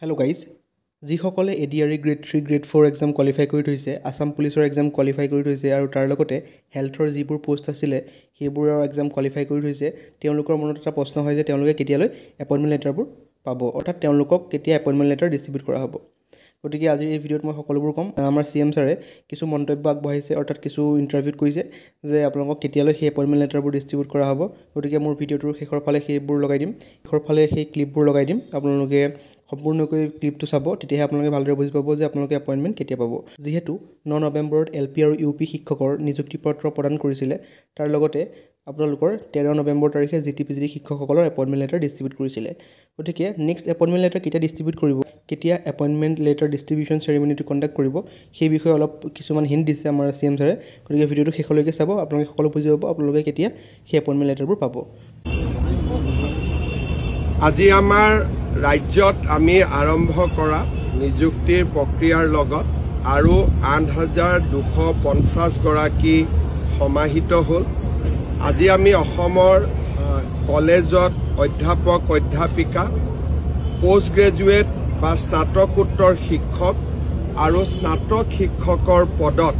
Hello guys, যিসকলে ADRE grade 3 grade 4 exam qualify কৰি থৈছে আসাম পুলিচৰ exam qualify কৰি থৈছে আৰু তাৰ লগতে হেলথৰ যিবোৰ পোষ্ট আছিল সেইবোৰৰ exam qualify কৰি থৈছে তেওঁলোকৰ মনত এটা প্ৰশ্ন হয় যে তেওঁলোকে কেতিয়ালৈ এপইন্টমেন্ট লেটাৰবোৰ পাব অৰ্থাৎ তেওঁলোকক কেতিয়া এপইন্টমেন্ট লেটাৰ ডিস্ট্ৰিবিউট কৰা হ'ব গতিকে আজিৰ এই ভিডিঅ'ত মই সকলোবোৰ কম আমাৰ CM ছাৰে কিছু মন্তব্য আগবঢ়াইছে অৰ্থাৎ কিছু ইন্টাৰভিউত কৈছে যে আপোনালোকক কেতিয়ালৈ সেই এপইন্টমেন্ট লেটাৰবোৰ ডিস্ট্ৰিবিউট কৰা হ'ব গতিকে মোৰ ভিডিঅ'টোৰ শেষৰ ফালে সেইবোৰ লগাই দিম শেষৰ ফালে সেই ক্লিপবোৰ লগাই দিম আপোনালোকে সম্পূৰ্ণকৈ ক্লিপটো চাব তেতিয়াহে আপোনালোকে ভালদৰে বুজি পাব যে আপোনালোকে এপইন্টমেন্ট কেতিয়া পাব যেহেতু 9 নৱেম্বৰত LP আৰু UP শিক্ষকৰ নিযুক্তি পত্ৰ প্ৰদান কৰিছিল তাৰ লগতে আপোনালোকৰ 13 নৱেম্বৰ তাৰিখে GTPG শিক্ষকসকলৰ এপইন্টমেন্ট লেটাৰ ডিস্ট্ৰিবিউট কৰিছিল গতিকে নেক্সট এপইন্টমেন্ট লেটাৰ কেতিয়া ডিস্ট্ৰিবিউট কৰিব কেতিয়া এপইন্টমেন্ট লেটাৰ ডিস্ট্ৰিবিউচন সেৰেমনিটো কণ্ডাক্ট কৰিব সেই বিষয়ে অলপ কিছুমান হিন্ট দিছে আমাৰ CM ছাৰে গতিকে ভিডিঅ'টো শেষলৈকে চাব আপোনালোকে সকলো বুজি পাব আপোনালোকে কেতিয়া সেই এপইন্টমেন্ট লেটাৰবোৰ পাব আজি আমাৰ ৰাজ্যত আমি আৰম্ভ কৰা নিযুক্তিৰ প্ৰক্ৰিয়াৰ লগত আৰু 8250 গৰাকী সমাহিত হ'ল আজি আমি অসমৰ কলেজত অধ্যাপক অধ্যাপিকা পোষ্ট গ্ৰেজুৱেট বা স্নাতকোত্তৰ শিক্ষক আৰু স্নাতক শিক্ষকৰ পদত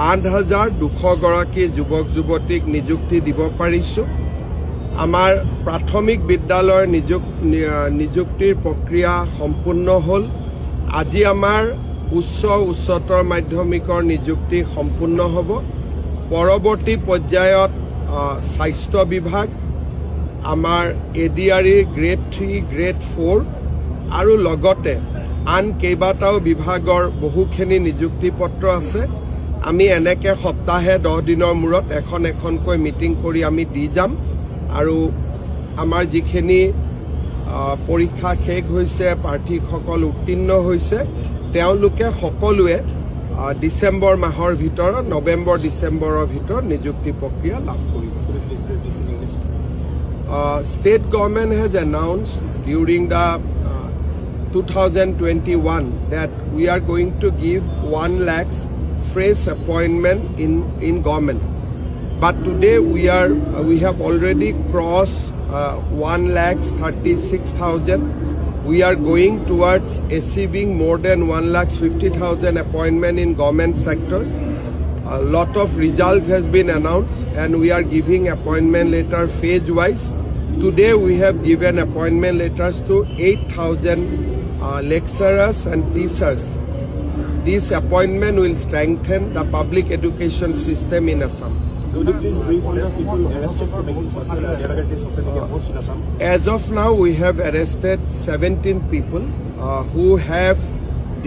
8200 গৰাকী যুৱক যুৱতীক নিযুক্তি দিব পাৰিছো আমাৰ প্ৰাথমিক বিদ্যালয়ৰ নিযুক্তিৰ প্ৰক্ৰিয়া সম্পূৰ্ণ হ'ল আজি আমাৰ উচ্চতৰ মাধ্যমিকৰ নিযুক্তি সম্পূৰ্ণ হ'ব পৰৱৰ্তী পৰ্যায়ত স্বাস্থ্য বিভাগ আমাৰ ADRE গ্ৰেড 3 গ্ৰেড 4 আৰু লগতে আন কেইবাটাও বিভাগৰ বহুখিনি নিযুক্তি পত্ৰ আছে আমি এনেকে সপ্তাহে 10 দিনৰ মূৰত এখনকৈ মিটিং কৰি আমি দি যাম আৰু আমাৰ যিখিনি পৰীক্ষা শেষ হৈছে প্ৰাৰ্থীসকল উত্তীৰ্ণ হৈছে তেওঁলোকে সকলোৱে ডিসেম্বৰ মাহৰ ভিতৰত নৱেম্বৰ ডিসেম্বৰৰ ভিতৰত নিযুক্তি প্ৰক্ৰিয়া লাভ কৰিব State government has announced during the 2021 that we are going to give 1 lakh fresh appointment in government. But today we have already crossed 1,36,000. We are going towards achieving more than 1,50,000 appointment in government sectors. A lot of results has been announced and we are giving appointment letter phase wise. Today we have given appointment letters to 8,000 lecturers and teachers. This appointment will strengthen the public education system in Assam. Would you please brief on the people arrested for making social media posts in Assam? As of now, we have arrested 17 people who have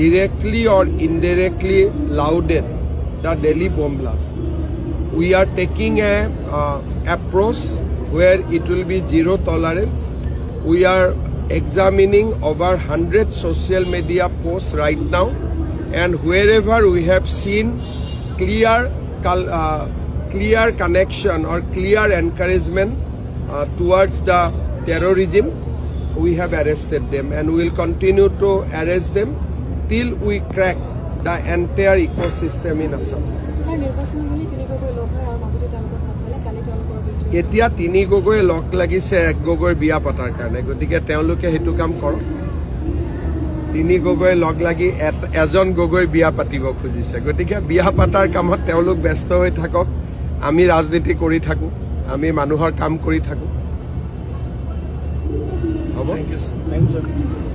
directly or indirectly lauded the Delhi bomb blast. We are taking a approach where it will be zero tolerance. We are examining over 100 social media posts right now, and wherever we have seen clear connection or clear encouragement towards the terrorism, we have arrested them and we will continue to arrest them till we crack the entire ecosystem in Assam. এতিয়া 3 গগৈ লগ লাগিছে 1 গগৈৰ বিয়া পতাৰ কাৰণে গতিকে তেওঁলোকে হেতু কাম কৰক 3 গগৈ লগ লাগি এজন গগৈৰ বিয়া পাতিব খুজিছে গতিকে বিয়া পাতাৰ কামত তেওঁলোক ব্যস্ত হৈ থাকক আমি ৰাজনীতি কৰি থাকো আমি মানুহৰ কাম কৰি থাকো হ'ব থ্যাংক ইউ স্যাৰ